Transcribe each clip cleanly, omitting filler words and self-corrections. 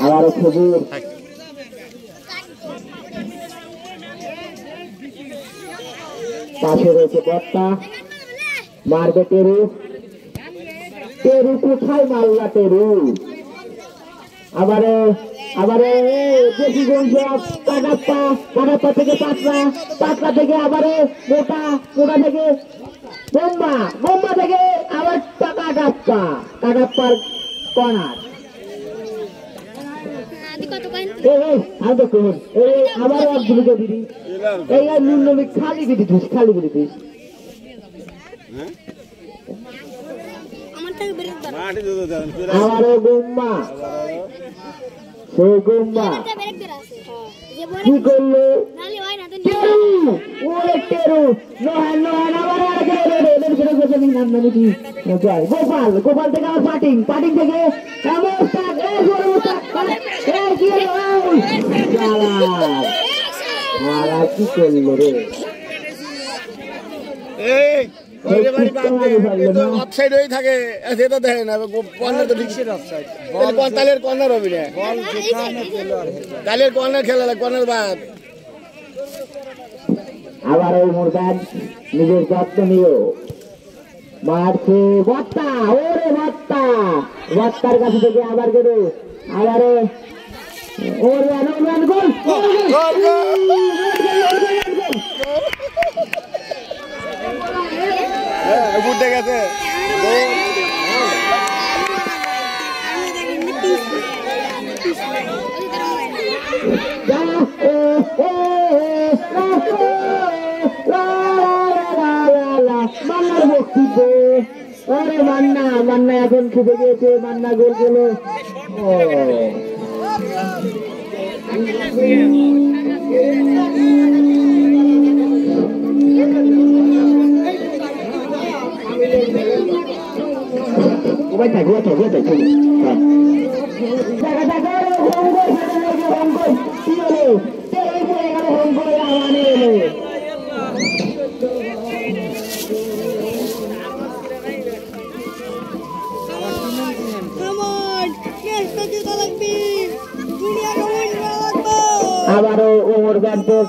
আবারও খবর পাশে রয়েছে বর্তা মারবে টেরু টেরু কোথায় মারলা টেরু আবারে বেশি গুঞ্জব কাটাপ্পা থেকে পাতলা থেকে আবারে মোটা থেকে বোম্বা থেকে আবার কাটাপ্পার কর্নার আবার একদিকে দিদি এই নুনমি খালি বিড়ি দিস আবারও গোম্বা সেই গোম্বা কি করলো গোপাল থেকে আবার পাটিং থেকে কি করলো রে অফসাইড হয়ে থাকে সেটা দেখে না কর্নার তো ঠিক তালের কর্নার হবে না তালের কর্নার খেলা কর্নার বাদ আবার ওই মুরগান নিজের যত্ন নিও মারছে বত্তার কাছে থেকে আবার গেল আবারে ওর গোল ঘুরতে গেছে মান্নার বক্তব্য ওরে মান্না এখন খেতে গিয়েছে মান্না গোল গেল আবারও ওমর গান্তর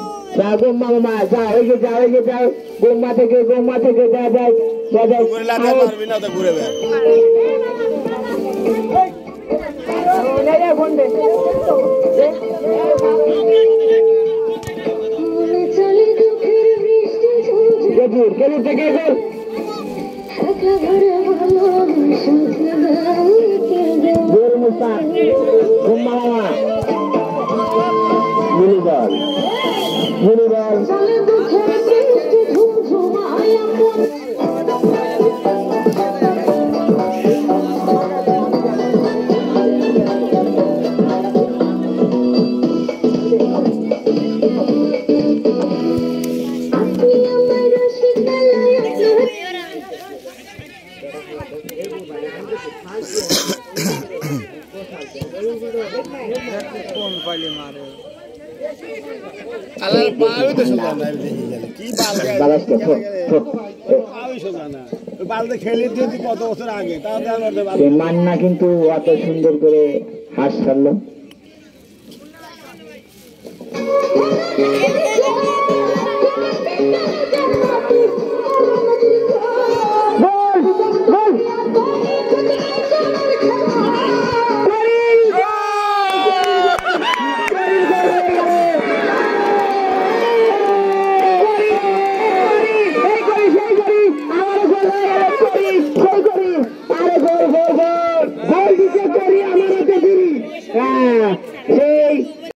গোম্মা মামা যাও গোম্মা থেকে খেলুর থেকে গোল মুস্তাক গোম্মা মামা ভলিবল মান্না কিন্তু অত সুন্দর করে হাস ছাড়লো